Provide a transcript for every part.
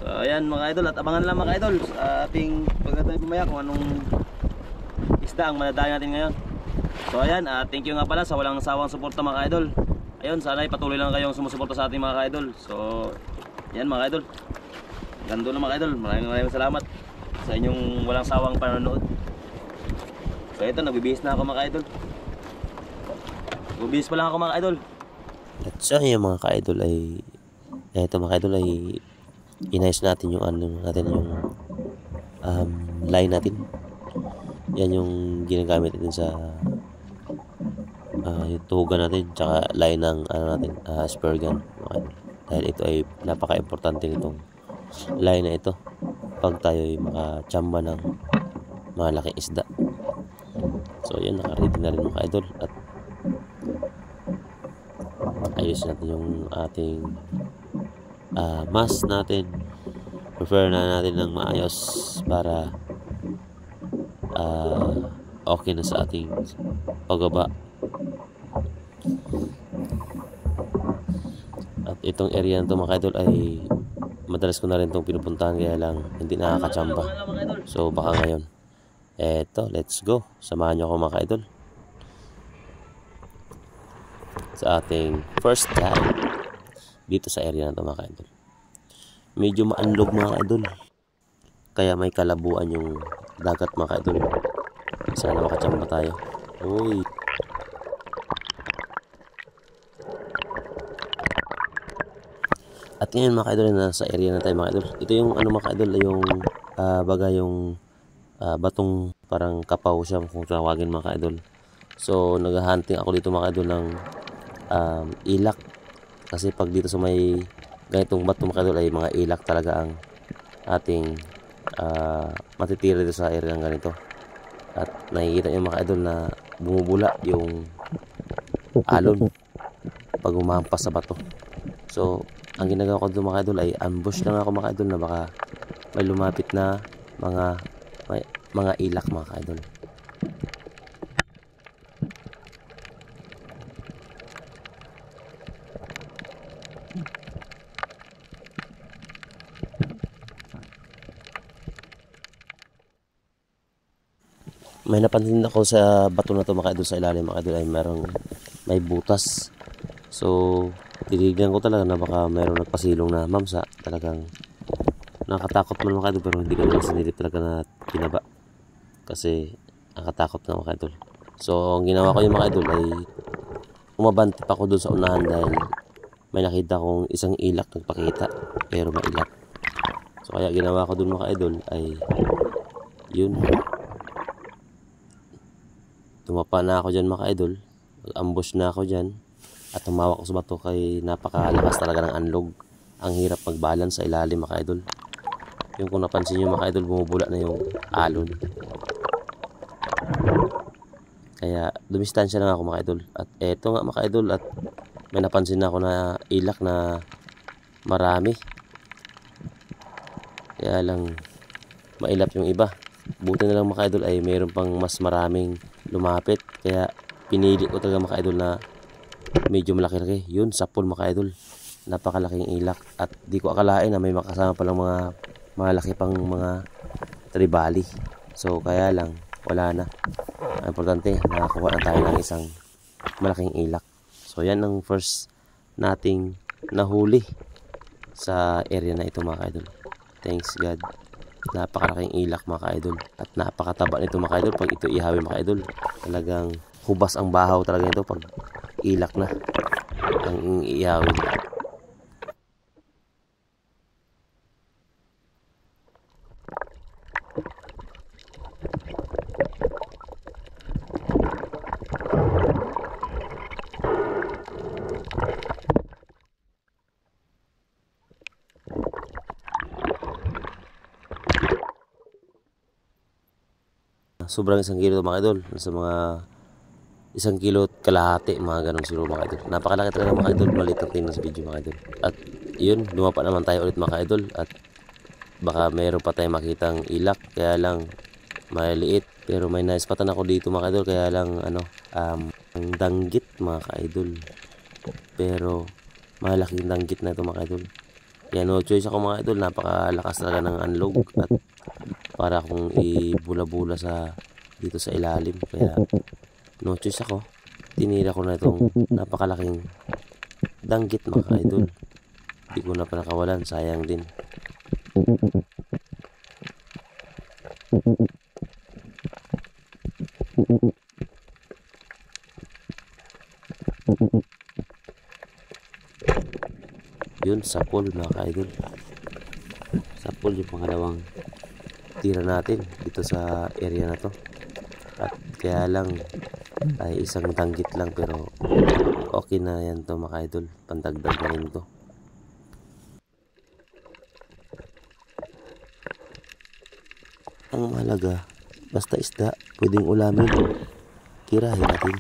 So ayan mga idol, at abangan lang mga idol sa ating pagdating pumaya kung anong isda ang madadali natin ngayon. So ayan, thank you nga pala sa walang sawang suporta mga idol. Ayun, sana ay patuloy lang kayong sumusuporta sa ating mga idol. So ayan mga idol, gando na mga idol, maraming salamat sa inyong walang sawang panonood. So ito, nagbibihis na ako mga idol. Nagbibihis pa lang ako mga idol. At sa yung mga ka-idol ay eto mga idol ay inayos natin yung line natin. Yan yung ginagamit natin sa yung tuhugan natin tsaka line ng spear gun. Dahil ito ay napaka-importante nitong line na ito pag tayo ay makachamba ng malaking isda. So yun, naka-ready na rin mga idol at ayos natin yung ating mask natin. Prepare na natin ng maayos para okay na sa ating pagbaba. At itong area na ito mga idol ay madalas ko na rin itong pinupuntahan kaya lang hindi nakakachamba. So baka ngayon eto, let's go, samahan nyo ako mga idol sa ating first time dito sa area na ito mga idol. Medyo maanlog mga idol, kaya may kalabuan yung dagat mga idol. Sana makachamba tayo. Uy, at ngayon mga idol, nasa area na tayo mga idol. Ito yung mga idol, yung baga yung batong parang kapaw siya kung tawagin mga idol. So naghahunting ako dito mga idol ng ilak, kasi pag dito sa may ganitong bato mga idol ay mga ilak talaga ang ating matitira dito sa area ng ganito. At nakikita nyo mga idol na bumubula yung alon pag umampas sa bato. So ang ginagawa ko dito mga idol ay ambush lang ako mga idol na baka may lumapit na mga ilak mga idol. May napansin ako sa bato na to mga idol, sa ilalim mga idol ay may butas. So tinignan ko talaga na baka mayroong nagpasilong na mamsa. Talagang nakatakot man mga idol, pero hindi ko naman sinilip talaga na kinaba kasi nakatakot na mga idol. So ang ginawa ko yung mga idol ay umabante pa ako doon sa unahan dahil may nakita kong isang ilak nagpakita pero mailak. So kaya ginawa ko doon mga idol ay yun, tumapa na ako dyan mga idol, ambush na ako dyan at tumawak ako sa bato kay napakalakas talaga ng anlog. Ang hirap mag-balance sa ilalim mga idol. Yung kung napansin nyo mga idol, bumubula na yung alon. Kaya dumistansya lang ako mga idol. At eto nga mga idol, at may napansin na ako na ilak na marami. Kaya lang mailap yung iba. Buti na lang mga idol ay mayroon pang mas maraming lumapit, kaya pinili ko talaga mga idol na medyo malaki-laki. Yun, sapul mga idol, napakalaking ilak. At di ko akalain na may makasama palang mga malaki pang mga tribali. So kaya lang wala na. Ang importante, nakakuha na tayo ng isang malaking ilak. So yan ang first nating nahuli sa area na ito mga idol. Thanks God. Napakalaking ilak mga idol at napakataba nito mga idol. Pag ito ihawi mga idol, talagang hubas ang bahaw talaga nito pag ilak na ang ihawi. Sobrang 1 kilo mga idol, sa mga 1 kilo at kalahati, mga ganun siguro mga idol. Napakalaki talaga mga idol, maliit ang tingnan sa video mga idol. At yun, dumapa naman tayo ulit mga idol, at baka mayroon pa tayong makitang ilak, kaya lang maliit. Pero may naispatan ako dito mga idol, kaya lang ang danggit mga idol. Pero malaking danggit na ito mga idol. Kaya no choice ako mga idol, napakalakas talaga ng unload at para akong ibula-bula sa dito sa ilalim. Kaya no choice ako, tinira ko na itong napakalaking danggit mga idol. Hindi ko na panakawalan, sayang din. Yun, sapol mga idol. Sapol yung pangalawang tira natin dito sa area na to. At kaya lang ay isang danggit lang, pero okay na yan to mga idol, pandagdag na rin to. Ang mahalaga, basta isda, pwedeng ulamin, kirahin natin.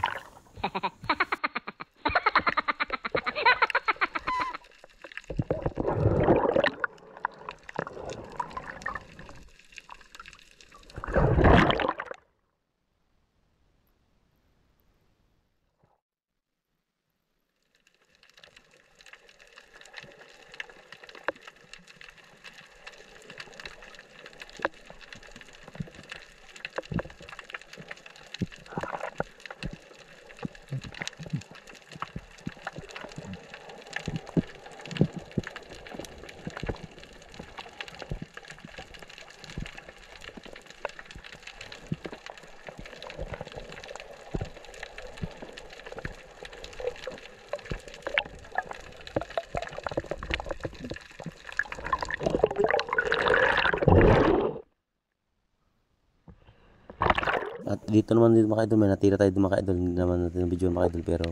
At dito naman dito mga idol, may natira tayo dito mga idol. Hindi naman natin ang video mga idol, pero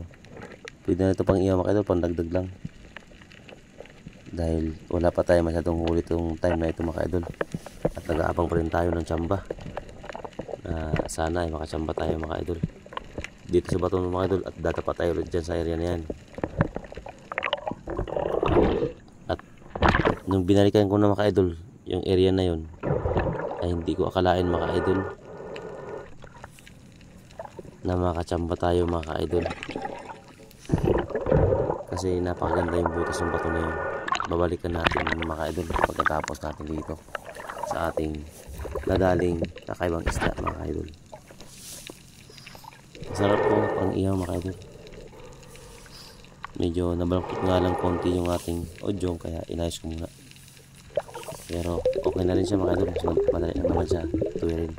pwede na ito pang iyaw mga idol, pang dagdag lang. Dahil wala pa tayo masyadong huli itong time na ito mga idol. At nag-aabang pa rin tayo ng tsamba. Sana ay makachamba tayo mga idol dito sa bato mga idol. At data pa tayo ulit dyan sa area na yan. At nung binalikan ko na mga idol yung area na yun, ay hindi ko akalain mga idol na makachamba tayo mga idol, kasi napakaganda yung butas ng bato na yun. Babalikan natin mga idol pagkatapos natin dito sa ating nadaling kakaibang isda mga idol. Sarap po pang ihaw mga idol. Medyo nabalakot nga lang konti yung ating audio, kaya inayos ko muna, pero okay na rin siya mga idol. Mas madali lang naman siya tuwirin.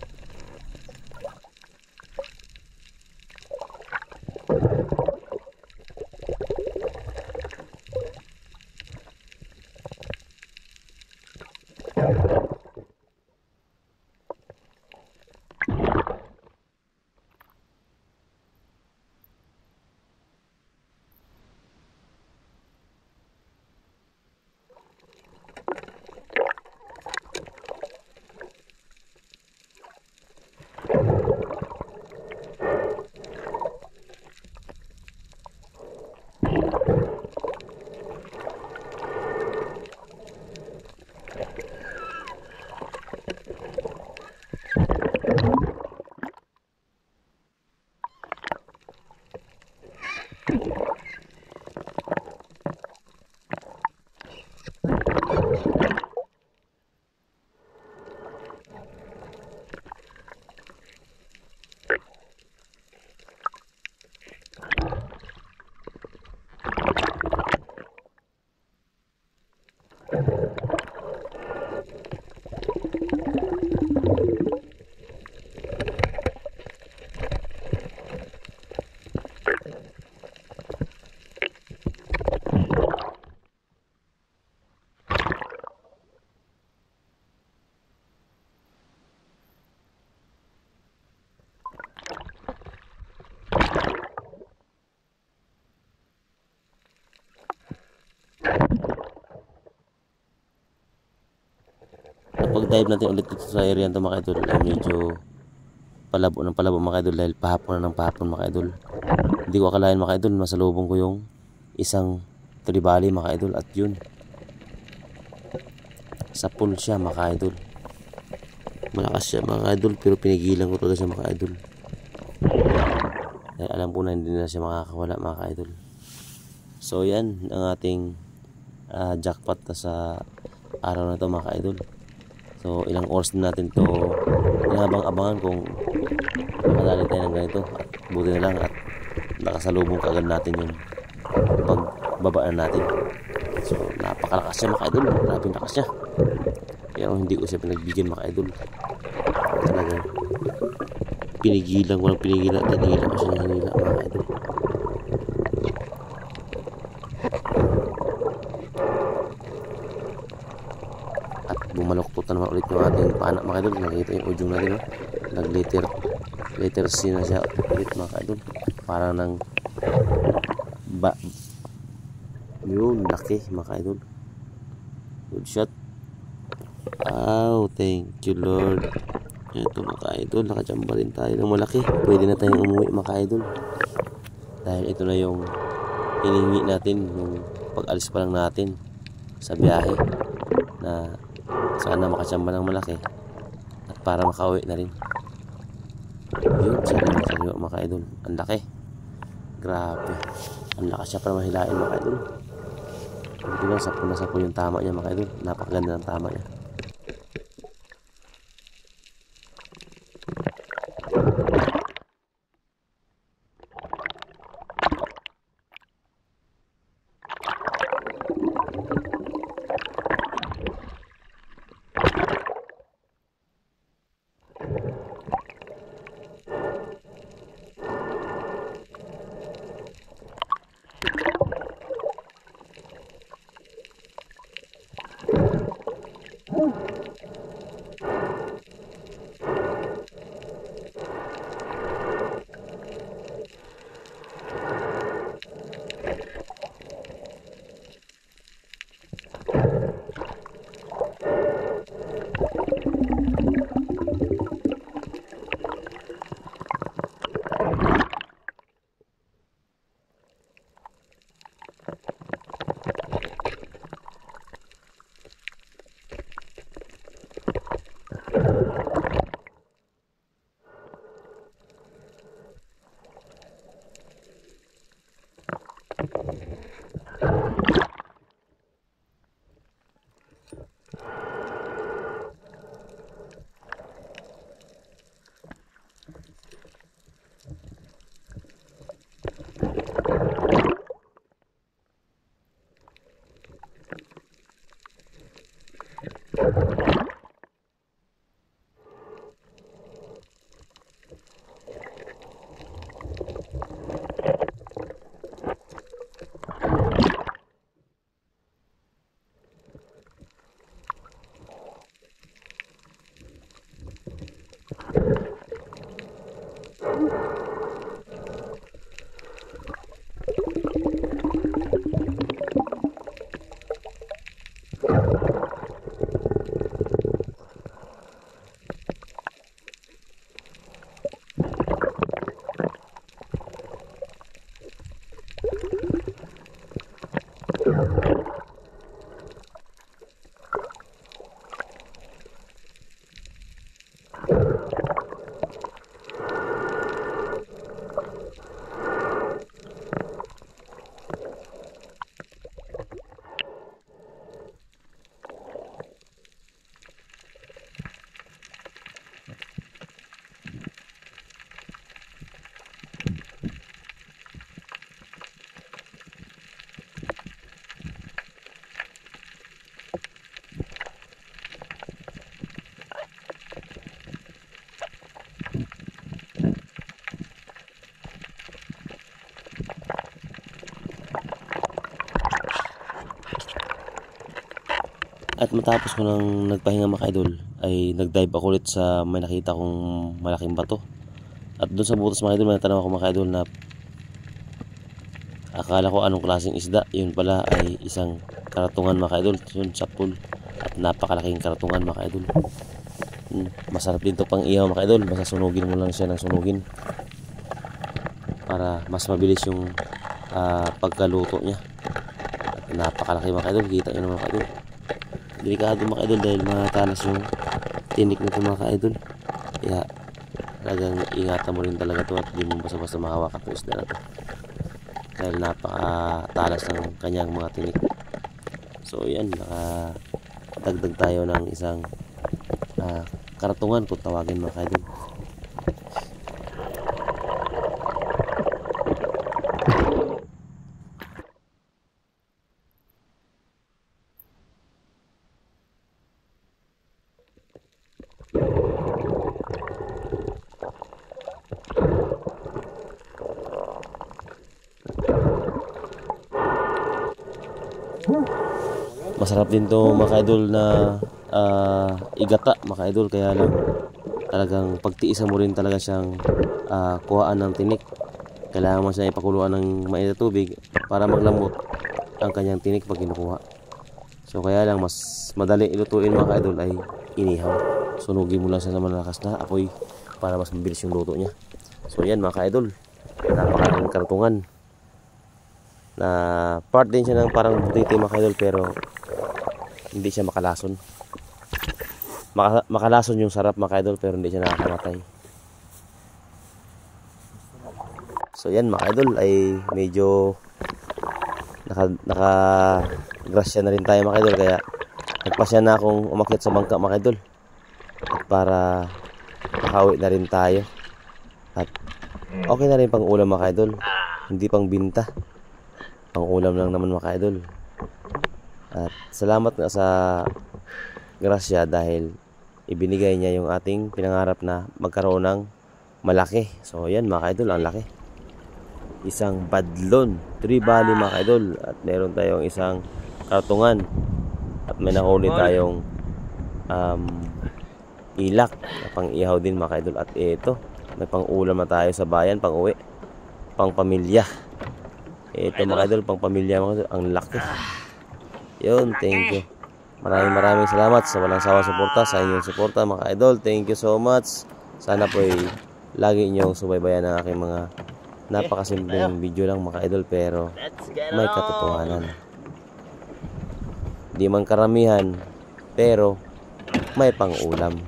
Pag dive natin ulit dito sa area nito mga idol, ay medyo palabo ng palabo mga idol, dahil pahapon na ng pahapon mga idol. Hindi ko akalain mga idol, masalubong ko yung isang tribali mga idol, at yun sa pool siya mga idol. Malakas siya mga idol, pero pinigilan ko talaga siya mga idol, dahil alam ko na hindi na siya makakawala mga idol. So yan ang ating jackpot na sa araw na to mga ka-idol. So ilang oras din natin to inabang-abangan kung makadali tayo ng ganito, at buti na lang at nakasalubong kagad natin yung pagbabaan natin. So napakalakas siya mga ka-idol, grabe yung lakas niya. Kaya hindi ko siya pinagbigyan mga ka-idol. Talagang walang pinigilan ko siya ng hinila mga ka-idol. At bumaluktot na naman ulit yung ating paanak mga ka-idol. Nakita yung udyong natin, no? Letter C na siya ulit mga ka-idol. Parang ng yun, laki mga ka-idol. Good shot. Wow, thank you Lord. Ito mga ka-idol, nakachamba rin tayo ng malaki. Pwede na tayong umuwi mga ka-idol, dahil ito na yung hiningi natin nung pag-alis pa lang natin sa biyahe, na sana makachamba ng malaki at para makauwi na rin. Yun, sana mga ka-idol. Ang laki, grabe, ang lakas siya para mahilain mga ka-idol. Hindi lang, sapo na sapo yung tama niya mga ka-idol. Napakaganda ng tama niya. At matapos ko nang nagpahinga mga ka-idol, ay nag-dive ako ulit sa may nakita kong malaking bato. At doon sa butas mga ka-idol, may natanong ako mga ka-idol na akala ko anong klaseng isda. Yun pala ay isang karatungan mga ka-idol. Yun sa pool. At napakalaking karatungan mga ka-idol. Masarap din to pang ihaw mga ka-idol. Basta sunugin mo lang siya ng sunugin para mas mabilis yung pagkaluto niya. At napakalaki mga ka-idol. Kita nyo naman mga ka-idol. Delikado mga ka-idol dahil matalas yung tinik nito mga ka-idol. Kaya talagang ingatan mo rin talaga to at di mo basta-basta mahawakan itong isda na to, dahil napakatalas ng kanyang mga tinik. So yan, nakadagdag tayo ng isang karatungan kung tawagin mga kaidol. Masarap din to mga kaidol na igata mga kaidol, kaya lang talagang pagtiisan mo rin talaga siyang kuhaan ng tinik. Kailangan mo siya ipakuluan ng mainit na tubig para maglamot ang kanyang tinik pag kinukuha. So kaya lang mas madali ilutuin mga kaidol ay inihaw. Sunugin mo lang siya sa malakas na apoy para mas mabilis yung luto niya. So yan mga kaidol, napakaraming kartungan na part din siya ng parang butiti mga kaidol, pero hindi siya makalason. Makalason yung sarap mga kaidol, pero hindi siya nakakamatay. So yan mga kaidol, ay medyo naka-grasya na rin tayo mga kaidol, kaya nagpasya na akong umakyat sa bangka mga kaidol, at para makawi na rin tayo. At okay na rin pang ulam mga kaidol, hindi pang binta, pang ulam lang naman mga kaidol. At salamat nga sa grasya dahil ibinigay niya yung ating pinangarap na magkaroon ng malaki. So yan mga kaidol, ang laki. Isang badlon, 3 bali mga kaidol. At meron tayong isang kartungan. At may nahuli tayong ilak na pang ihaw din mga kaidol. At ito, may pang ulam na tayo sa bayan, pang uwi, pang pamilya. Ito mga kaidol, pang pamilya mga kaidol. Ang laki. Yun, thank you. Maraming salamat sa walang sawang suporta, sa inyong suporta mga idol. Thank you so much. Sana po ay lagi inyong subaybayan ang aking mga napakasimpleng video lang mga idol, pero may katotohanan. Di man karamihan, pero may pang-ulam.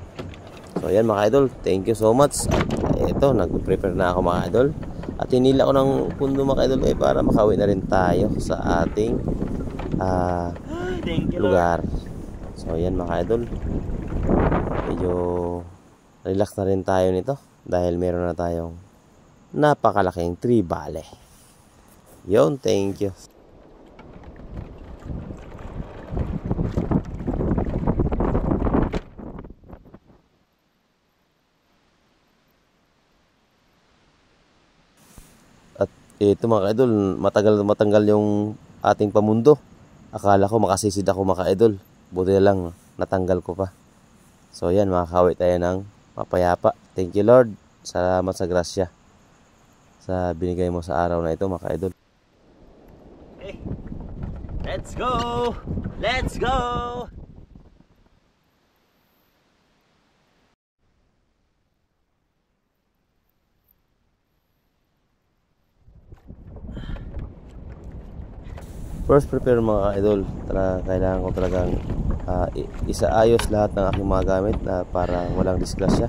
So yan mga idol, thank you so much. At ito, nag-prepare na ako mga idol. At hinila ko ng pundo mga idol para makawi na rin tayo sa ating lugar. So yan mga idol, medyo relax na rin tayo nito dahil meron na tayong napakalaking 3 bale. Yun, thank you. At ito mga idol, matanggal yung ating pamundo. Akala ko makasisid ako mga idol, buti na lang natanggal ko pa. So yan, makakawi tayo ng mapayapa. Thank you Lord, salamat sa grasya sa binigay mo sa araw na ito mga idol. Okay, let's go! Let's go! First prepare mga idol, kailangan ko talagang isaayos lahat ng aking mga gamit para walang disgrasya,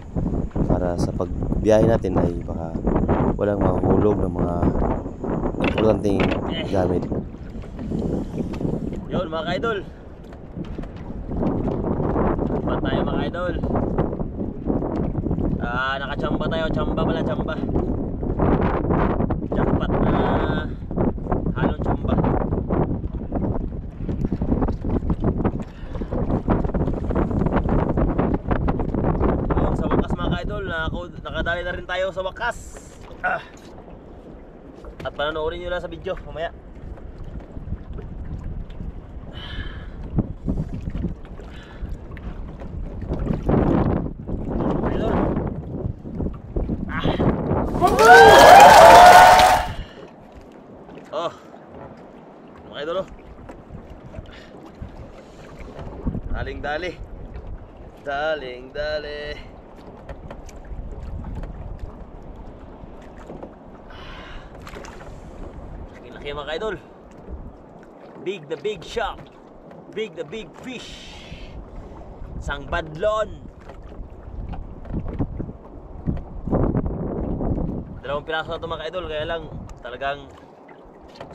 para sa pagbiyahe natin ay baka walang mahulog ng mga importanteng gamit. Yun mga idol, pa tayo mga idol. Nakachamba tayo, chamba jackpot na halong chamba. Nakadali na rin tayo sa wakas. At panonoorin nyo lang sa video mamaya. Oh, mga idol, daling dali. Laki mga idol. Big the big shop, big the big fish. Isang badlon. 2 piraso na ito mga idol, kaya lang talagang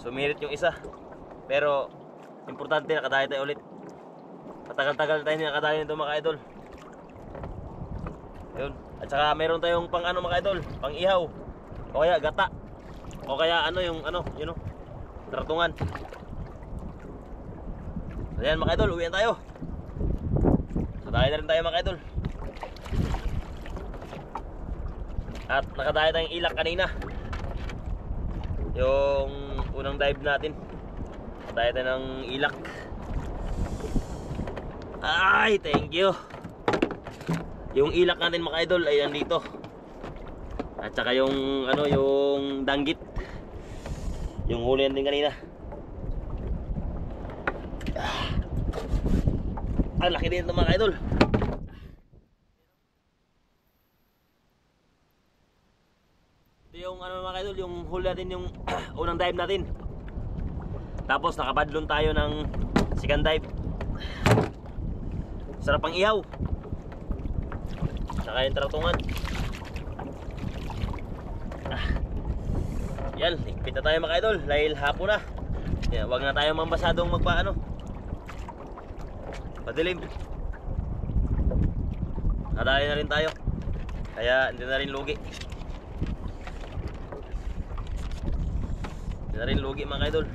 sumirit yung isa. Pero importante nakadayo tayo ulit. Matagal-tagal tayo nakadayo nito mga idol. Yun. At saka meron tayong pang ano mga idol, pang ihaw. O kaya gata. O kaya ano yung ano, yun o, tratungan. Ayan mga idol, uwian tayo. Nakadayo na rin tayo mga idol. At nakadayo tayong ilak kanina. Yung unang dive natin. Nakadayo tayo ng ilak. Ay, thank you. Yung ilak natin mga idol ay andito. At saka yung ano, yung danggit. Yung huli din kanina. Ang laki din ito mga idol. Ito yung ano mga idol, yung huli natin, yung unang dive natin. Tapos nakabadlon tayo ng second dive. Sarap ang ihaw. Saka yung tratungan. Yan, higpit na tayo mga idol dahil hapon na. Yan, wag na tayo mambasadong magpaano, padilim. Nadali na rin tayo, kaya hindi na rin lugi. Hindi na rin lugi mga idol.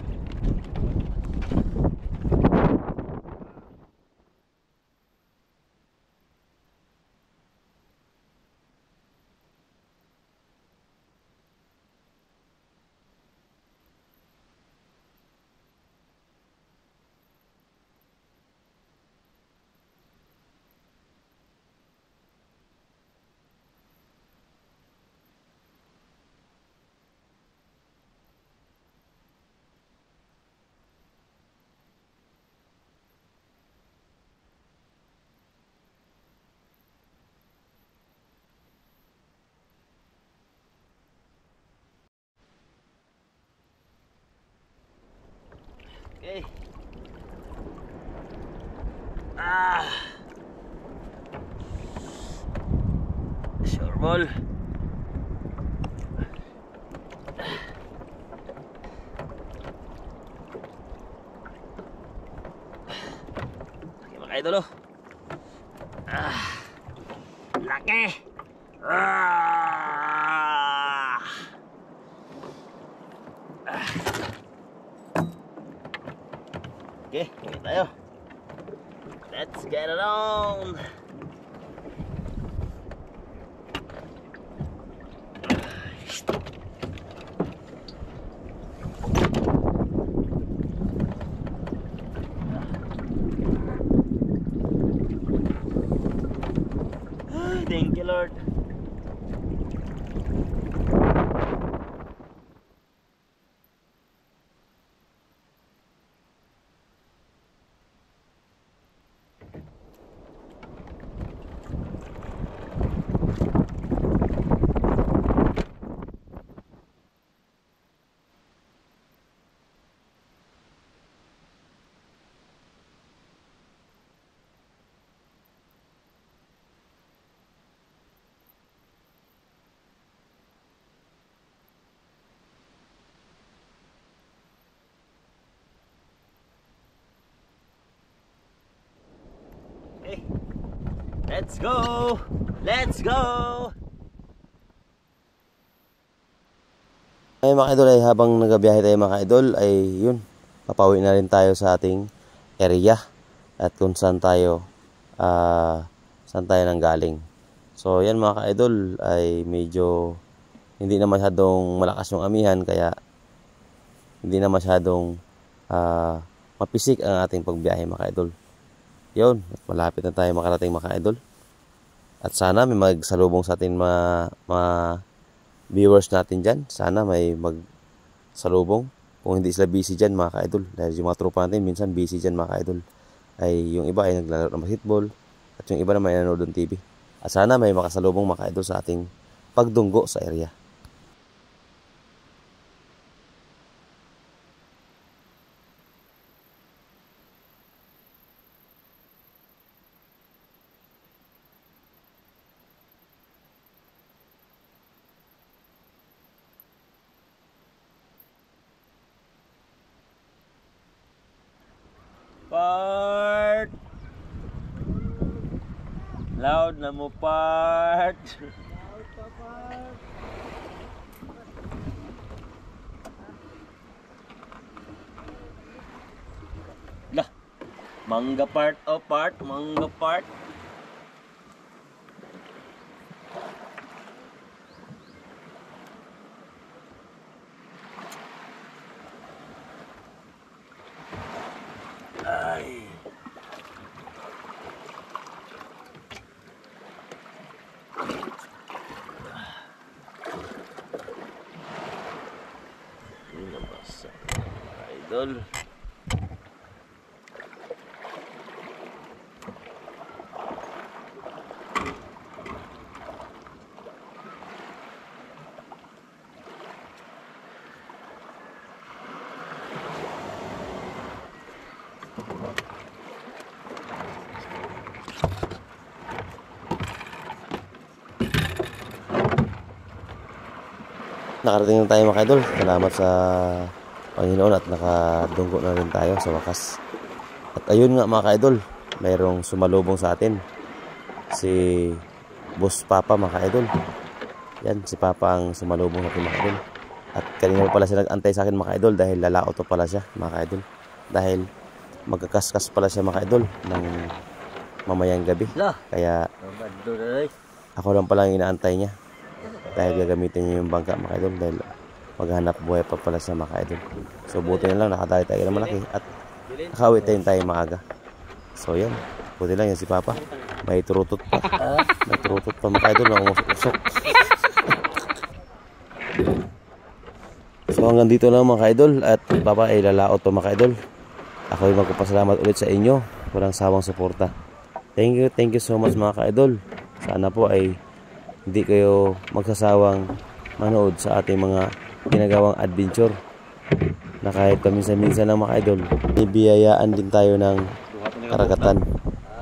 Okay. Sure ball. Okay mga idol oh. Laki. Okay, tingin tayo. Let's get it on. Thank you, Lord. Okay. Let's go! Let's go! Ay mga idol, ay habang nagabiyahe tayo mga idol ay yun, papawi na rin tayo sa ating area at kung saan tayo nanggaling. So yan mga idol ay medyo hindi na masyadong malakas yung amihan, kaya hindi na masyadong mapisik ang ating pagbiyahe mga idol. Yun, malapit na tayo makarating mga idol. At sana may magsalubong sa atin mga viewers natin dyan. Sana may magsalubong. Kung hindi sila busy dyan mga ka-idol. Dahil yung mga tropa natin minsan busy dyan mga ka-idol. Ay yung iba ay naglalaro ng basketball. At yung iba naman ay nanonood ng TV. At sana may makasalubong mga ka-idol sa ating pagdunggo sa area. Part. Loud na mo, Part. Lah, mangga part, oh Part, mangga Part. Ay. Ini nabasa. Idol. Nakarating na tayo mga idol. Salamat sa Panginoon at nakadunggo na rin tayo sa wakas. At ayun nga mga idol, mayroong sumalubong sa atin. Si Boss Papa mga idol. Yan, si Papa ang sumalubong sa atin mga idol. At kanina pala siya nag-antay sa akin mga idol dahil lalaot pala siya mga idol. Dahil magkakaskas pala siya mga idol ng mamayang gabi. Kaya ako lang pala ang inaantay niya. Dahil gagamitin niya yung bangka mga idol dahil maghanap buhay pa pala siya mga idol. So buti na lang nakatali tayo ng malaki at nakauwi tayo maaga. So yan, buti lang yan si Papa. May turutot pa. May turutot pa mga idol na umusok-usok. So hanggang dito lang mga idol at Papa ay lalaot pa mga idol. Ako ay magpapasalamat ulit sa inyo. Walang sawang suporta. Thank you so much mga idol. Sana po ay hindi kayo magsasawang manood sa ating mga ginagawang adventure na kahit paminsan-minsan lang mga idol, ibiyayaan din tayo ng karagatan.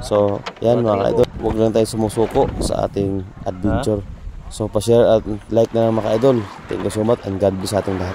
So, yan mga idol, huwag lang tayo sumusuko sa ating adventure. So, pa-share at like na lang mga idol. Thank you so much and God bless sa ating lahat.